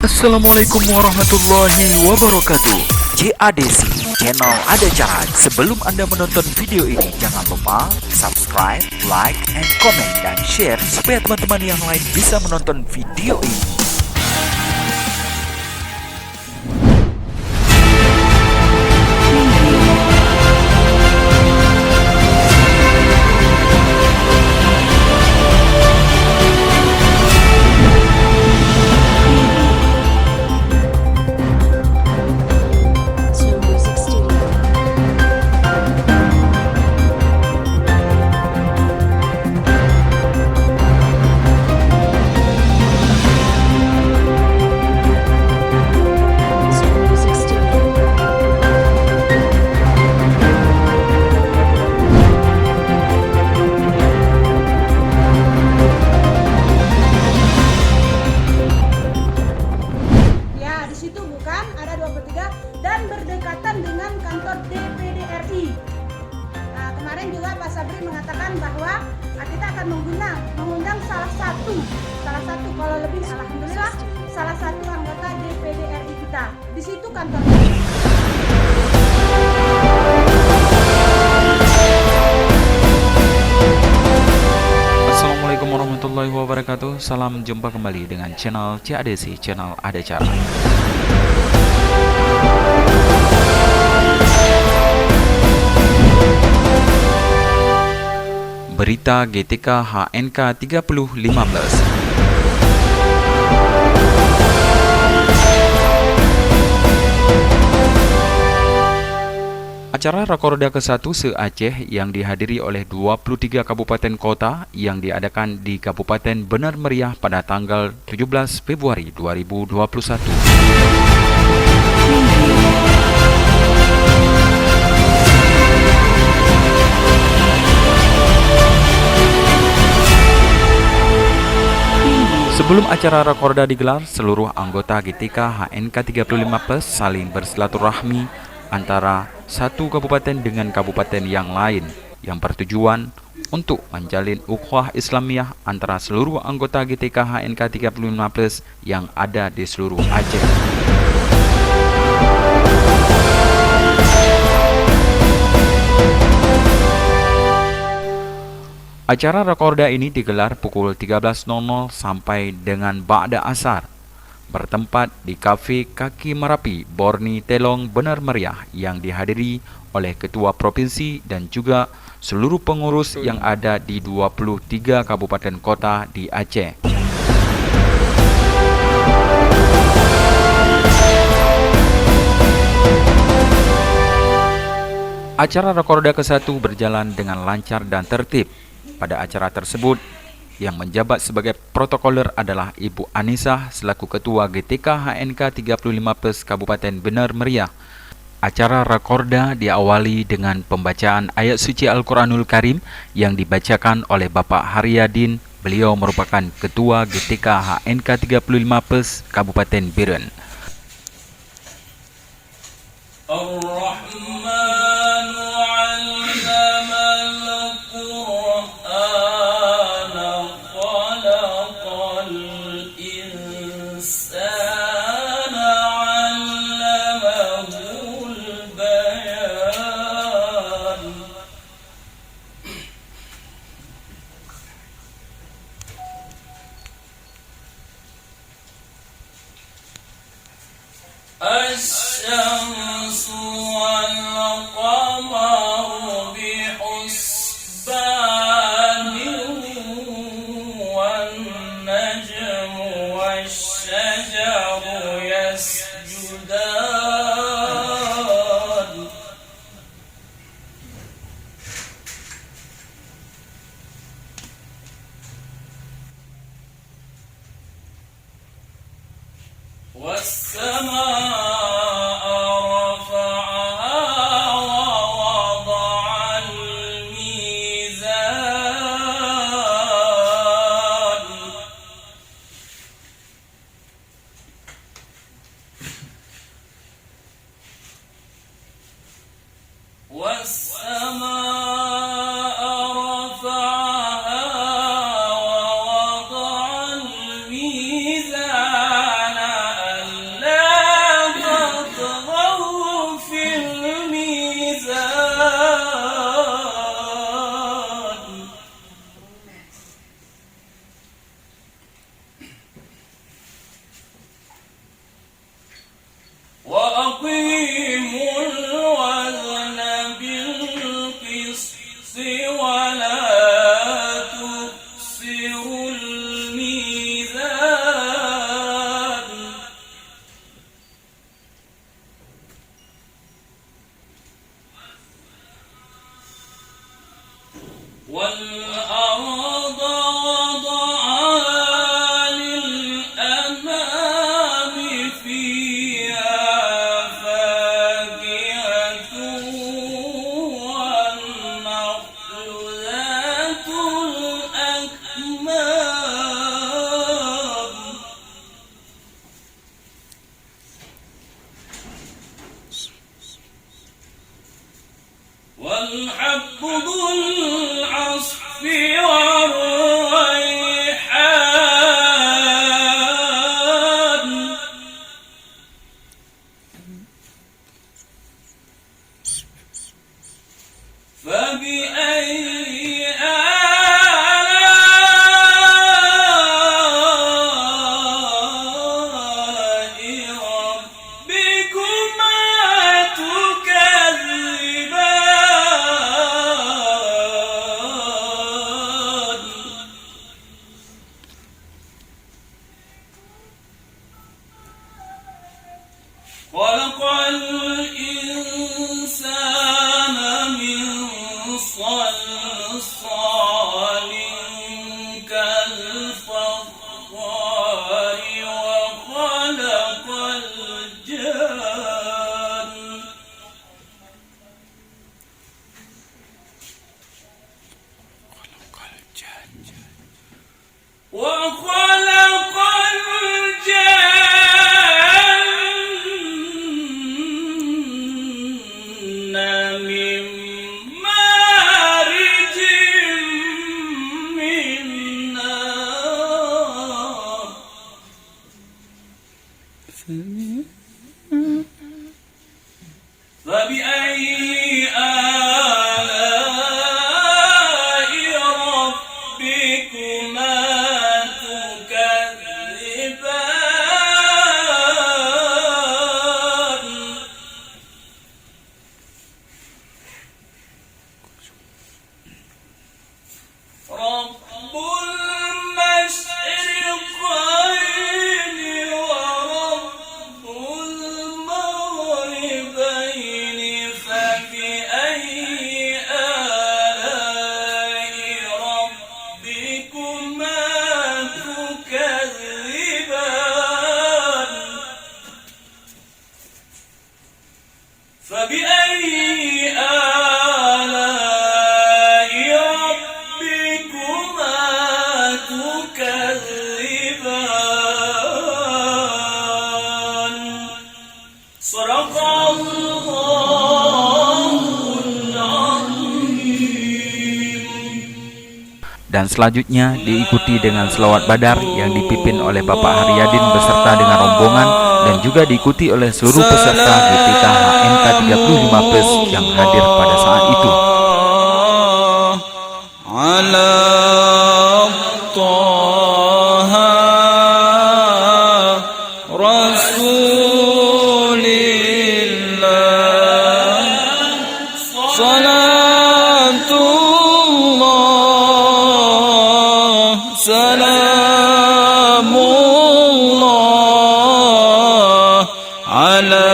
Assalamualaikum warahmatullahi wabarakatuh. JADC, channel ada cara. Sebelum Anda menonton video ini, jangan lupa subscribe, like, and comment, dan share supaya teman-teman yang lain bisa menonton video ini. Dan berdekatan dengan kantor DPD RI. Nah, kemarin juga Pak Sabri mengatakan bahwa kita akan mengundang salah satu kalau lebih alhamdulillah salah satu anggota DPD RI kita. Di situ kantornya. Assalamualaikum warahmatullahi wabarakatuh. Salam jumpa kembali dengan channel JADC, channel ada cara. Berita GTK HNK 3015. Acara Rakorda ke-1 se-Aceh yang dihadiri oleh 23 kabupaten kota yang diadakan di Kabupaten Benar Meriah pada tanggal 17 Februari 2021. Sebelum acara Rakorda digelar, seluruh anggota GTK HNK 35+ saling bersilaturahmi antara satu kabupaten dengan kabupaten yang lain yang bertujuan untuk menjalin ukhuwah Islamiyah antara seluruh anggota GTK HNK 35+ yang ada di seluruh Aceh. Acara Rakorda ini digelar pukul 13.00 sampai dengan ba'da asar, bertempat di Kafe Kaki Merapi, Borni Telong, Benar Meriah yang dihadiri oleh Ketua Provinsi dan juga seluruh pengurus yang ada di 23 kabupaten kota di Aceh. Acara Rakorda ke-1 berjalan dengan lancar dan tertib. Pada acara tersebut, yang menjabat sebagai protokoler adalah Ibu Anisah selaku Ketua GTK HNK 35+ Kabupaten Benar Meriah. Acara Rakorda diawali dengan pembacaan ayat suci Al-Quranul Karim yang dibacakan oleh Bapak Haryadin. Beliau merupakan Ketua GTK HNK 35+ Kabupaten Biren. الشمس والقمر بحسبان والنجم والشجر يسجدان والسماء رفعها ووضع الميزان والسماء رفعها ووضع الميزان والأرض وضعها للأنام فيها فاكهة والنخل ذات الأكمام والحب ذو العصف والريحان فبأي آلاء ربكما تكذبان خلق الإنسان من صلصال كالفخار وخلق الجان وخلق الجن من مارج من نار فبأي آلاء ربكما تكذبان رب المشرقين ورب المغربين فبأي آلاء ربكما تكذبان فبأي آلاء ربكما تكذبان صدق الله العظيم. Dan selanjutnya diikuti dengan selawat badar yang dipimpin oleh Bapak Haryadin beserta dengan rombongan dan juga diikuti oleh seluruh peserta GTK HNK 35+ yang hadir pada saat itu. على طه رسول الله صلاة الله سلام الله على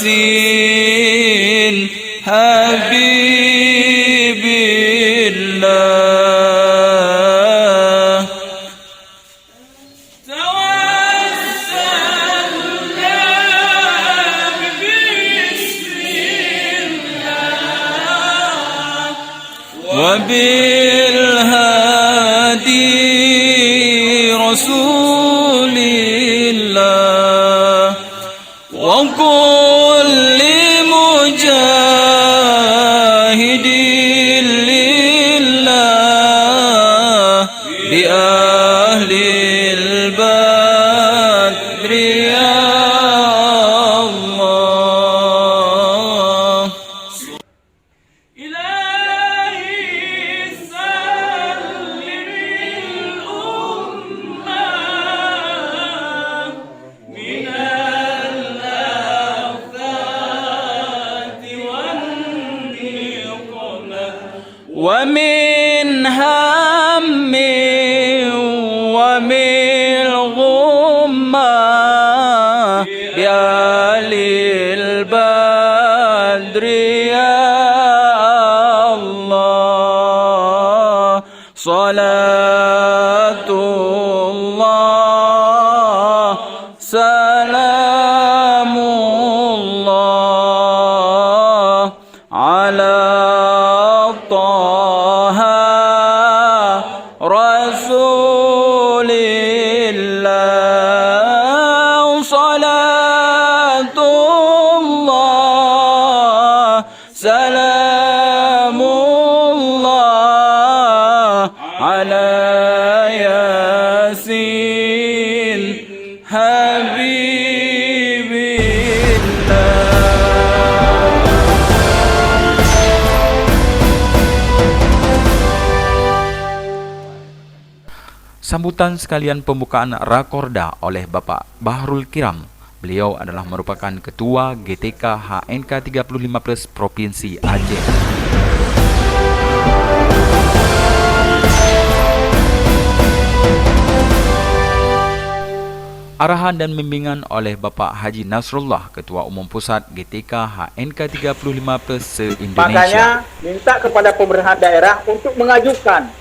ياسين حبيب الله توسلنا بسم الله وبالهادي رسول الله وكل مجاهد لله بأهل البدر يا الله إلهي سلم الأمة من الآفات والنقمة ومن هم ومن غمة بآل البدر يا الله حبيب الله. Sambutan sekalian pembukaan Rakorda oleh Bapak Bahrul Kiram. Beliau adalah merupakan Ketua GTK HNK 35+ Provinsi Aceh. Arahan dan bimbingan oleh Bapak Haji Nasrullah, Ketua Umum Pusat GTK HNK 35+ se-Indonesia. Makanya minta kepada pemerintah daerah untuk mengajukan.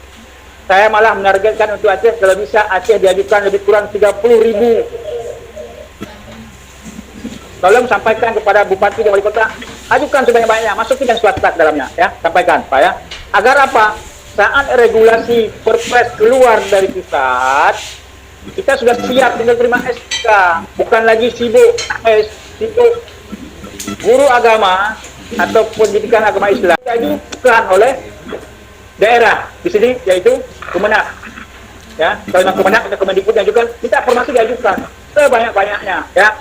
Saya malah menargetkan untuk Aceh, kalau bisa Aceh diajukan lebih kurang 30.000. Tolong sampaikan kepada Bupati dan Wali Kota, ajukan sebanyak-banyaknya, masukin yang swasta ke dalamnya, ya, sampaikan, Pak, ya. Agar apa? Saat regulasi Perpres keluar dari pusat, kita sudah siap tinggal terima SK, bukan lagi sibuk guru agama atau pendidikan agama Islam diajukan oleh daerah di sini, yaitu Kemenak, ya. Kalau memang Kemenak atau Kemendikbud yang juga minta formasi diajukan sebanyak-banyaknya, ya,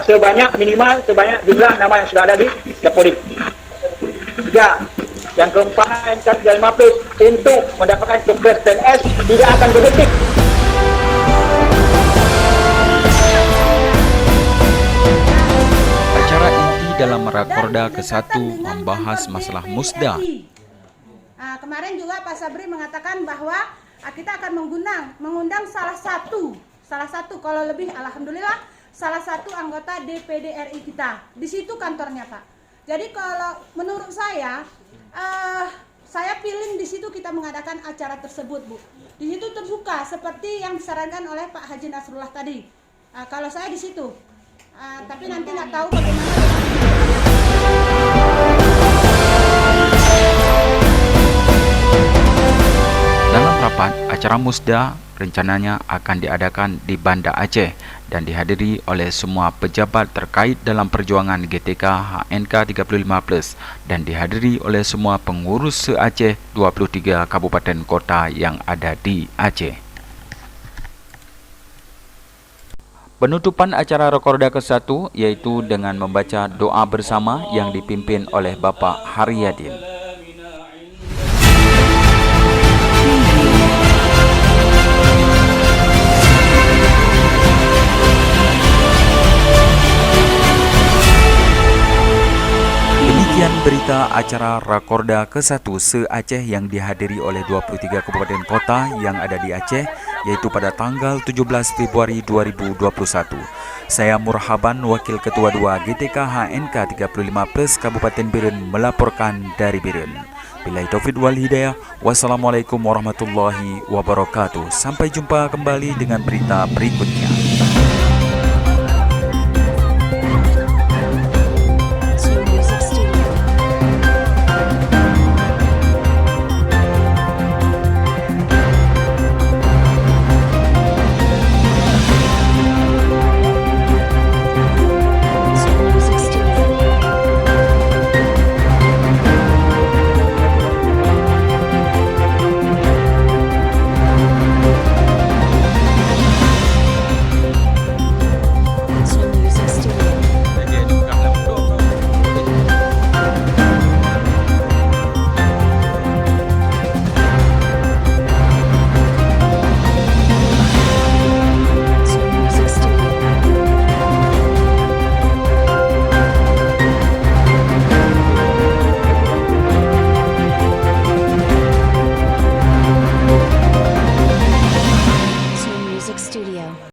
sebanyak minimal sebanyak jumlah nama yang sudah ada di Dapodik. Tiga, yang keempat, NK 35+ untuk mendapatkan Kepres PNS tidak akan berdetik. Acara inti dalam Rakorda ke-1 membahas masalah musda. Kemarin juga Pak Sabri mengatakan bahwa kita akan mengundang salah satu kalau lebih alhamdulillah salah satu anggota DPD RI kita. Di situ kantornya, Pak. Jadi kalau menurut saya pilih di situ kita mengadakan acara tersebut, Bu. Di situ terbuka seperti yang disarankan oleh Pak Haji Nasrullah tadi. Kalau saya di situ. Tapi nanti nggak tahu bagaimana. Dalam rapat, acara musda rencananya akan diadakan di Banda Aceh dan dihadiri oleh semua pejabat terkait dalam perjuangan GTK HNK 35+ dan dihadiri oleh semua pengurus se-Aceh 23 kabupaten kota yang ada di Aceh. Penutupan acara Rakorda ke-1 yaitu dengan membaca doa bersama yang dipimpin oleh Bapak Haryadin. Demikian berita acara Rakorda ke-1 se-Aceh yang dihadiri oleh 23 kabupaten kota yang ada di Aceh, yaitu pada tanggal 17 Februari 2021. Saya Murhaban, Wakil Ketua 2 GTK HNK 35+ Kabupaten Biren melaporkan dari Biren. Billahi taufiq wal hidayah. Wassalamualaikum warahmatullahi wabarakatuh. Sampai jumpa kembali dengan berita berikutnya.